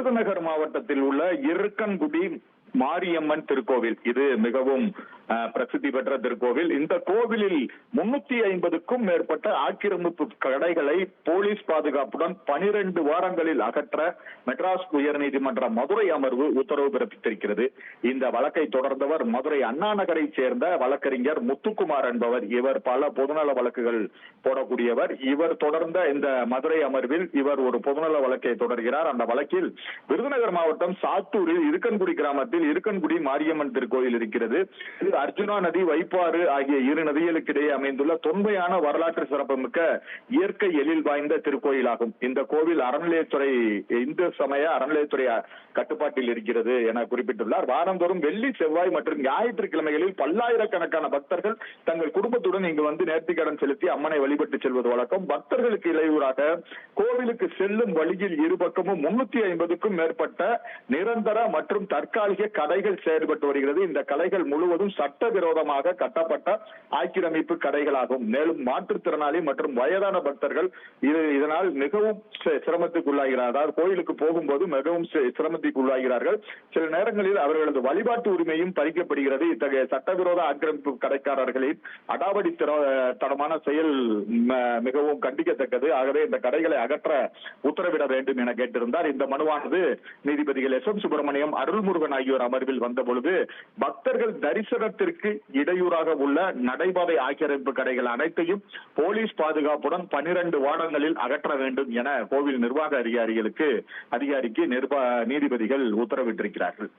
விருதுநகர் மாவட்டத்தில் உள்ள இருக்கன்குடி மாரியம்மன் திருக்கோவில். இது மிகவும் பிரசித்தி பெற்ற திருக்கோவில். இந்த கோவிலில் 350க்கும் மேற்பட்ட ஆக்கிரமிப்பு கடைகளை போலீஸ் பாதுகாப்புடன் 12 வாரங்களில் அகற்ற மெட்ராஸ் உயர்நீதிமன்ற மதுரை அமர்வு உத்தரவு பிறப்பித்திருக்கிறது. இந்த வழக்கை தொடர்ந்தவர் மதுரை அண்ணா நகரை சேர்ந்த வழக்கறிஞர் முத்துக்குமார் என்பவர். இவர் பல பொதுநல வழக்குகள் போடக்கூடியவர். இவர் தொடர்ந்த இந்த மதுரை அமர்வில் இவர் ஒரு பொதுநல வழக்கை தொடர்கிறார். அந்த வழக்கில் விருதுநகர் மாவட்டம் சாத்தூரில் இருக்கன்குடி கிராமத்தில் இருக்கன்குடி மாரியம்மன் திருக்கோயில் இருக்கிறது. இது அர்ஜுனா நதி, வைப்பாறு ஆகிய இரு நதிகளுக்கிடையே அமைந்துள்ள தொன்மையான வரலாற்று சிறப்புமிக்க இயற்கை எழில் வாய்ந்த திருக்கோயிலாகும். இந்த கோவில் அறநிலையத்துறை, இந்து சமய அறநிலையத்துறை கட்டுப்பாட்டில் இருக்கிறது என குறிப்பிட்டுள்ளார். வாரந்தோறும் வெள்ளி, செவ்வாய் மற்றும் ஞாயிற்றுக்கிழமைகளில் பல்லாயிரக்கணக்கான பக்தர்கள் தங்கள் குடும்பத்துடன் இங்கு வந்து நேர்த்திக்கடன் செலுத்தி அம்மனை வழிபட்டு செல்வது வழக்கம். பக்தர்களுக்கு இடையூறாக கோவிலுக்கு செல்லும் வழியில் இருபக்கமும் 350க்கும் மேற்பட்ட நிரந்தர மற்றும் தற்காலிக கடைகள் செயல்பட்டு வருகிறது. இந்த கடைகள் முழுவதும் சட்டவிரோதமாக கட்டப்பட்ட ஆக்கிரமிப்பு கடைகளாகும். மேலும் மாற்றுத்திறனாளி மற்றும் வயதான பக்தர்கள் இதனால் மிகவும் சிரமத்துக்குள்ளாகிறார். அதாவது கோயிலுக்கு போகும்போது மிகவும் சிரமத்துக்குள்ளாகிறார்கள். சில நேரங்களில் அவர்களது வழிபாட்டு உரிமையும் பறிக்கப்படுகிறது. இத்தகைய சட்டவிரோத ஆக்கிரமிப்பு கடைக்காரர்களின் அடாவடி தரமான செயல் மிகவும் கண்டிக்கத்தக்கது. ஆகவே இந்த கடைகளை அகற்ற உத்தரவிட வேண்டும் என கேட்டிருந்தார். இந்த மனுவானது நீதிபதிகள் எஸ் எம் சுப்பிரமணியம், அருள்முருகன் ஆகியோர் அமர்வில் வந்த பொழுது பக்தர்கள் தரிசனத்திற்கு இடையூறாக உள்ள நடைபாதை ஆக்கிரமிப்பு கடைகள் அனைத்தையும் போலீஸ் பாதுகாப்புடன் 12 வாரங்களில் அகற்ற வேண்டும் என கோவில் நிர்வாக அதிகாரிக்கு நீதிபதிகள் உத்தரவிட்டிருக்கிறார்கள்.